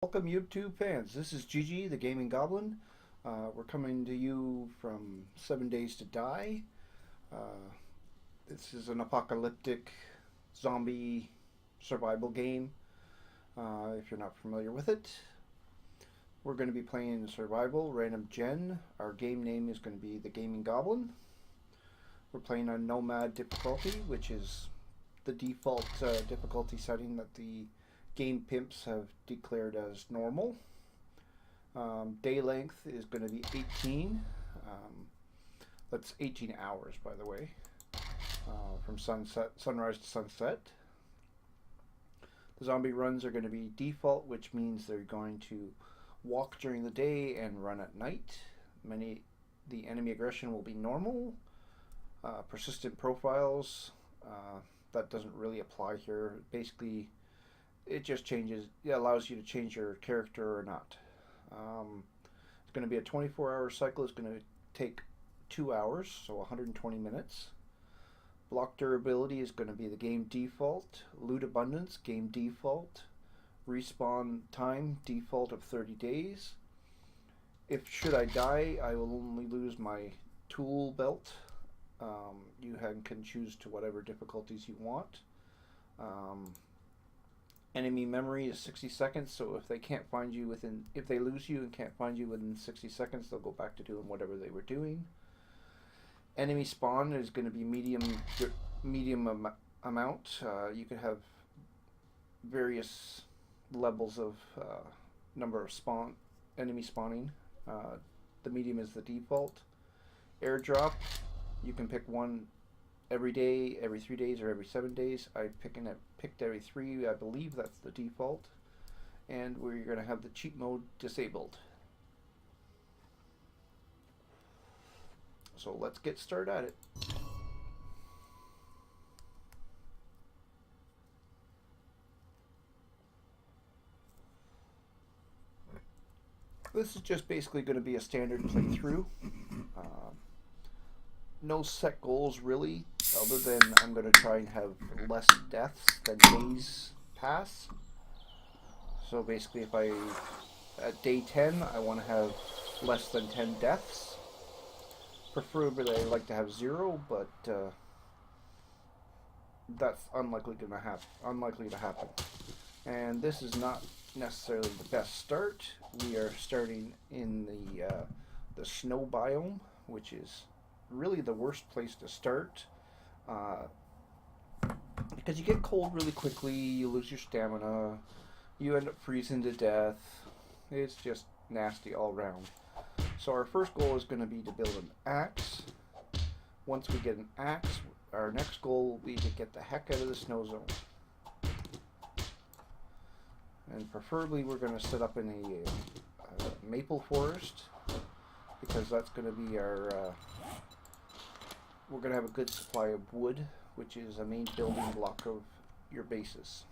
Welcome YouTube fans, this is Gigi the Gaming Goblin. We're coming to you from 7 Days to Die. This is an apocalyptic zombie survival game, if you're not familiar with it. We're going to be playing survival, random gen. Our game name is going to be the Gaming Goblin. We're playing on Nomad difficulty, which is the default difficulty setting that the game pimps have declared as normal. Day length is going to be 18. That's 18 hours, by the way, from sunrise to sunset. The zombie runs are going to be default, which means they're going to walk during the day and run at night. The enemy aggression will be normal. Persistent profiles, that doesn't really apply here. Basically, it just changes. It allows you to change your character or not. It's going to be a 24-hour cycle. It's going to take 2 hours, so 120 minutes. Block durability is going to be the game default. Loot abundance, game default. Respawn time, default of 30 days. Should I die, I will only lose my tool belt. You can choose to whatever difficulties you want. Enemy memory is 60 seconds, so if they lose you and can't find you within 60 seconds, they'll go back to doing whatever they were doing. Enemy spawn is going to be medium amount. You can have various levels of number of enemy spawning. The medium is the default. Airdrop, you can pick one every day, every 3 days, or every 7 days. I picked every 3. I believe that's the default. And we're going to have the cheat mode disabled. So let's get started at it. This is just basically going to be a standard playthrough. No set goals really, other than I'm going to try and have less deaths than days pass. So basically, at day 10, I want to have less than 10 deaths. Preferably, I like to have 0, but that's unlikely to happen. And this is not necessarily the best start. We are starting in the snow biome, which is really the worst place to start, because you get cold really quickly, you lose your stamina, you end up freezing to death. It's just nasty all around. So our first goal is going to be to build an axe. Once we get an axe, our next goal will be to get the heck out of the snow zone. And preferably we're going to set up in a maple forest, because that's going to be our we're going to have a good supply of wood, which is a main building block of your bases.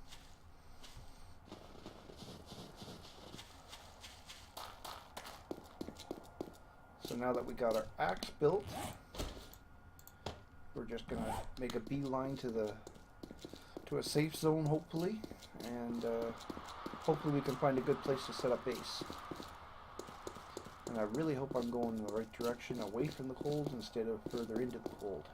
So now that we got our axe built, we're just going to make a beeline to a safe zone, hopefully, and hopefully we can find a good place to set up base. And I really hope I'm going in the right direction, away from the cold instead of further into the cold.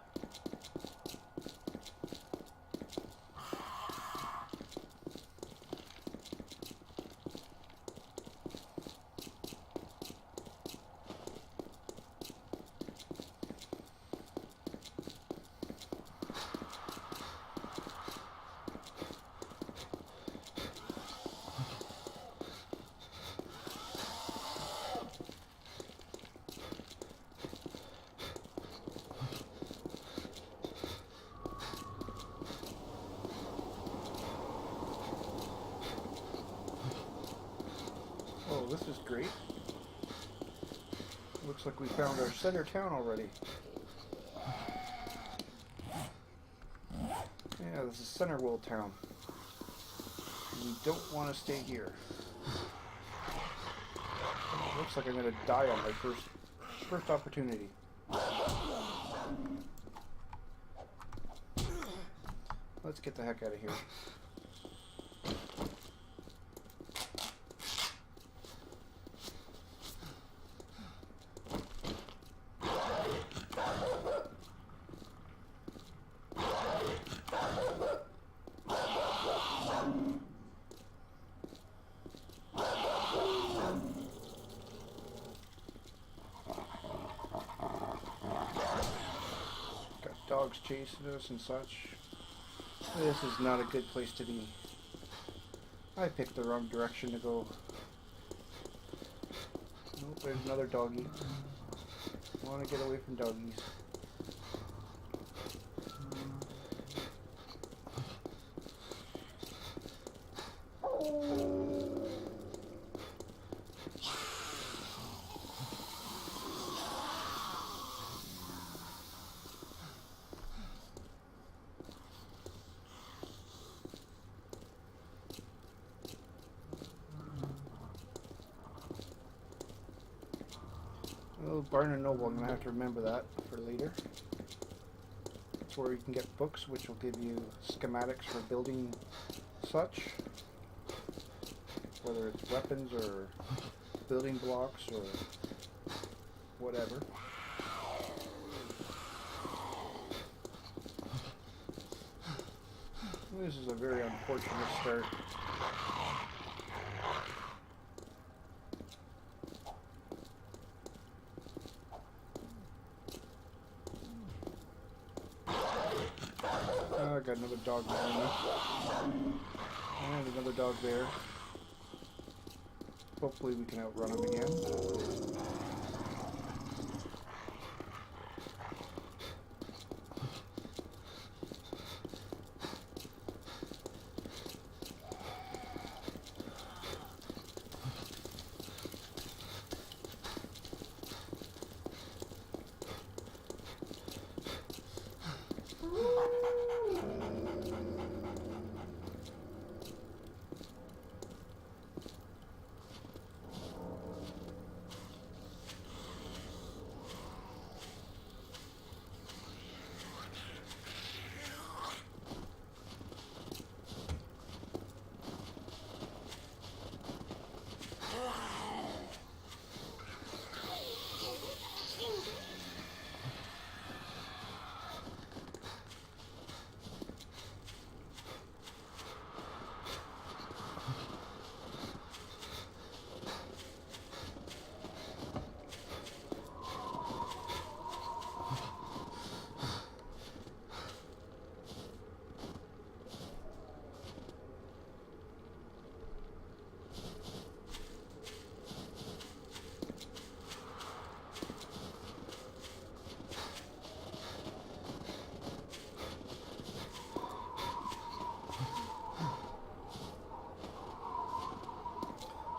Oh, this is great. Looks like we found our center town already. Yeah, this is Center World Town. We don't want to stay here. Looks like I'm going to die on my first opportunity. Let's get the heck out of here. dogs chasing us and such. This is not a good place to be. I picked the wrong direction to go. Nope, there's another doggy. I want to get away from doggies. Oh, Barnes and Noble, I'm going to have to remember that for later. That's where you can get books which will give you schematics for building such. Whether it's weapons or building blocks or whatever. This is a very unfortunate start. I got another dog behind me. And another dog there. Hopefully we can outrun him again.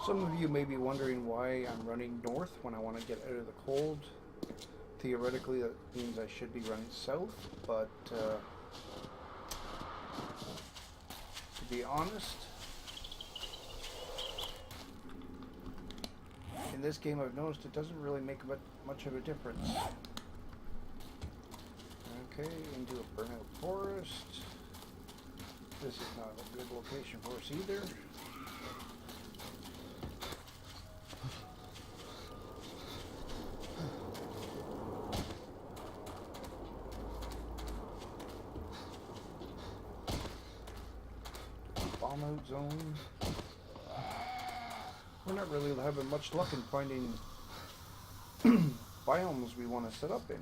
Some of you may be wondering why I'm running north when I want to get out of the cold. Theoretically, that means I should be running south, but to be honest, in this game I've noticed it doesn't really make much of a difference. Okay, into a burnout forest. This is not a good location for us either. Bomb out zone. We're not really having much luck in finding biomes we want to set up in.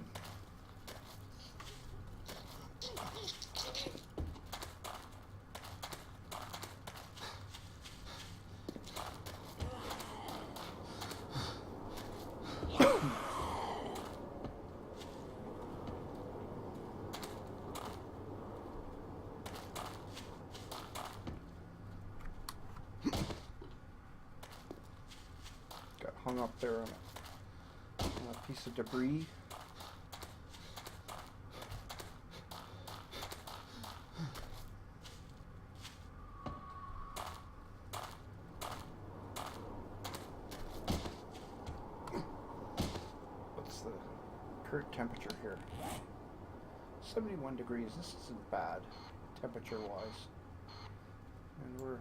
Hung up there on a piece of debris. What's the current temperature here? 71 degrees. This isn't bad temperature wise. And we're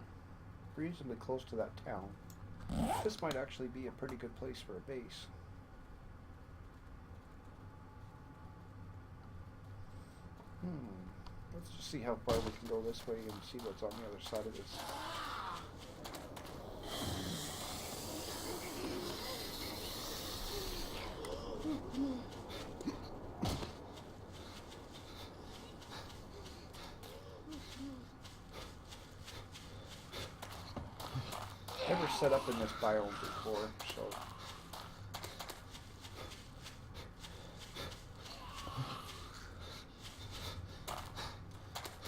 reasonably close to that town. This might actually be a pretty good place for a base. Let's just see how far we can go this way and see what's on the other side of this. set up in this biome before, so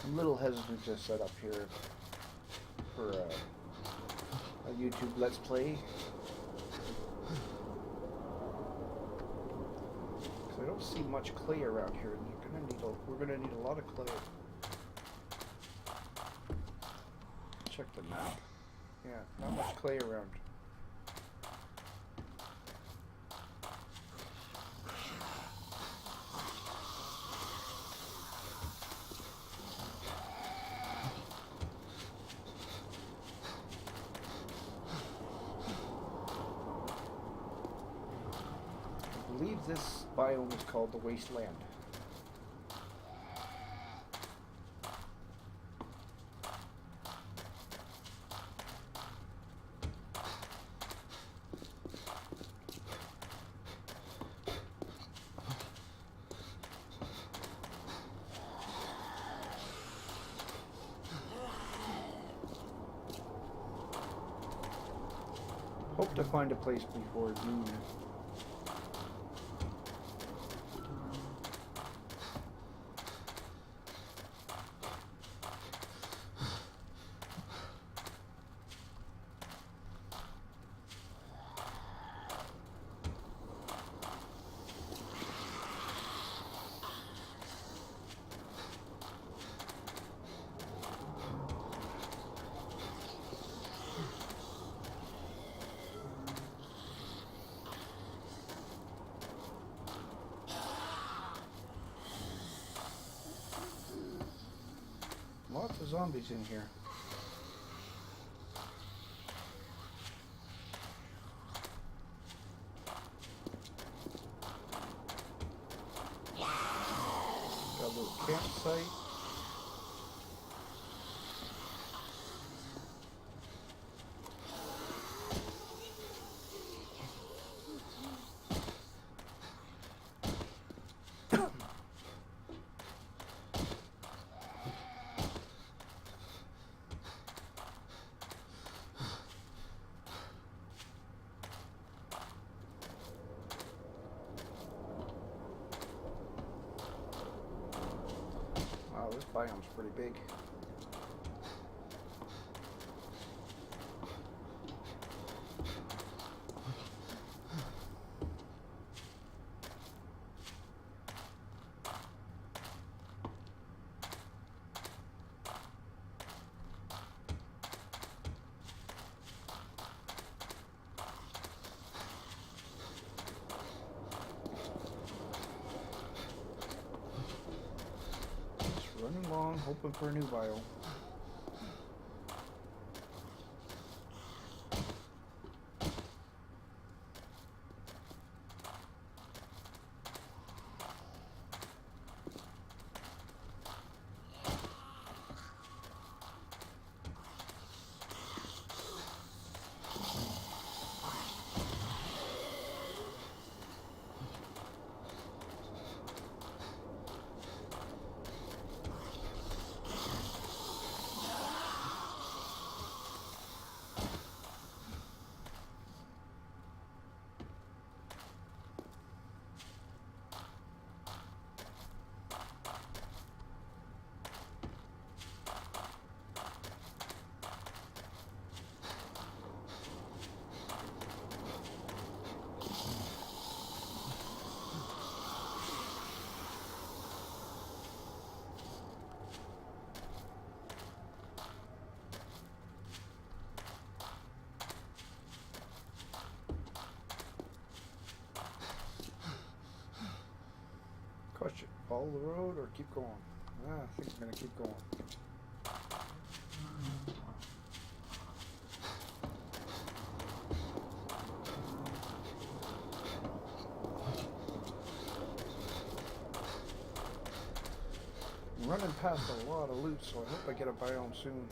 I'm a little hesitant to set up here for a YouTube Let's Play. Because I don't see much clay around here, and we're gonna need a lot of clay. Check the map. Yeah, not much clay around. I believe this biome is called the Wasteland. Hope to find a place before noon. Lots of zombies in here. Got a little campsite. Wow, this biome's pretty big. Running along, hoping for a new biome. Question, follow the road or keep going? I think I'm going to keep going. I'm running past a lot of loot, so I hope I get a biome soon.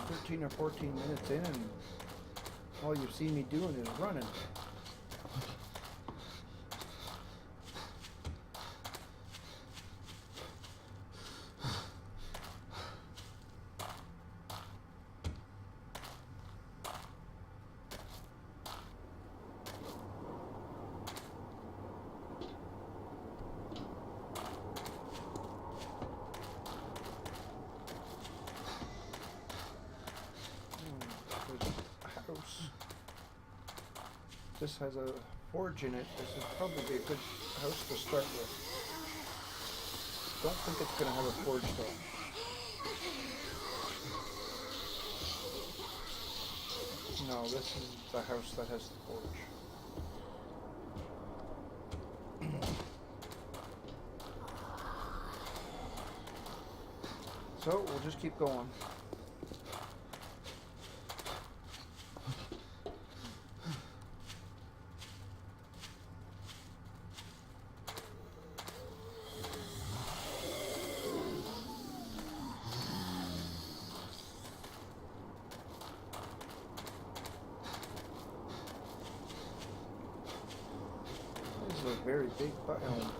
13 or 14 minutes in, and all you've seen me doing is running. This has a forge in it. This is probably a good house to start with. Don't think it's going to have a forge though. No, this is the house that has the forge. So we'll just keep going. This is a very big biome.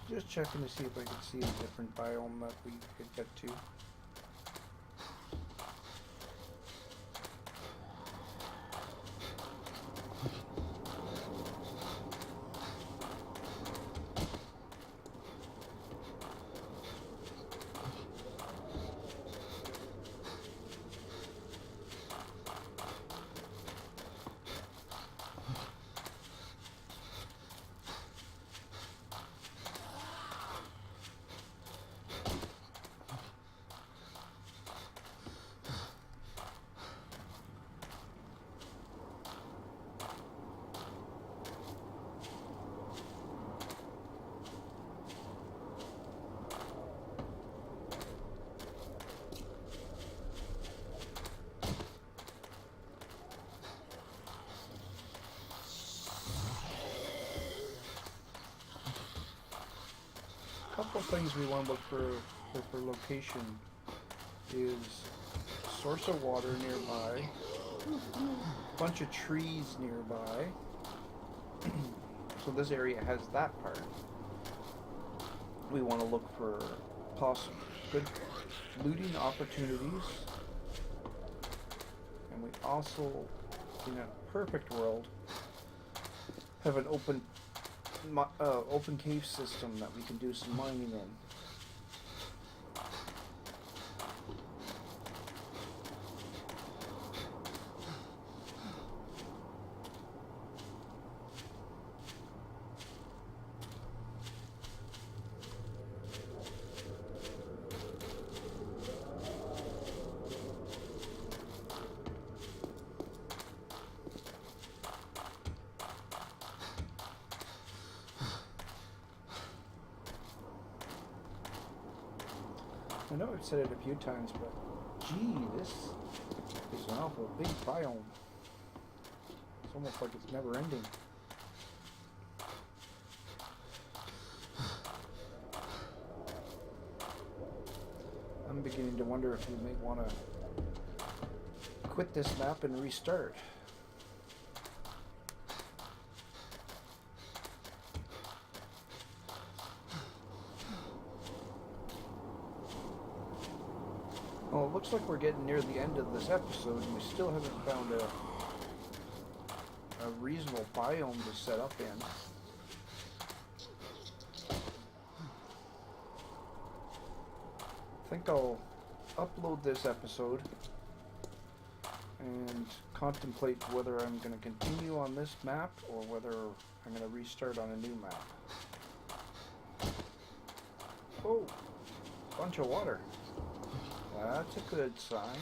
Just checking to see if I can see a different biome that we could get to. Couple things we want to look for location is source of water nearby, bunch of trees nearby. So this area has that part. We want to look for possible good looting opportunities, and we also, in a perfect world, have an open cave system that we can do some mining in. I know I've said it a few times, but gee, this is an awful big biome. It's almost like it's never ending. I'm beginning to wonder if we may want to quit this map and restart. Well, it looks like we're getting near the end of this episode and we still haven't found a reasonable biome to set up in. I think I'll upload this episode and contemplate whether I'm going to continue on this map or whether I'm going to restart on a new map. Oh, bunch of water. That's a good sign.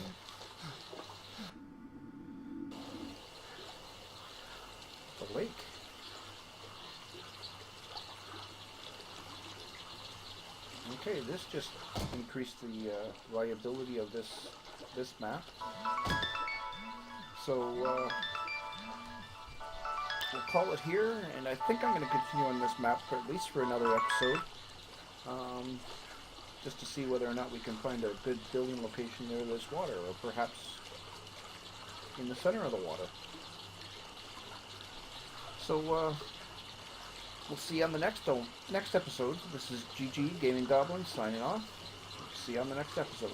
The lake. Okay, this just increased the viability of this map. So we'll call it here, and I think I'm going to continue on this map for at least for another episode, just to see whether or not we can find a good building location near this water, or perhaps in the center of the water. So we'll see you on the next episode. This is GG Gaming Goblin signing off. See you on the next episode.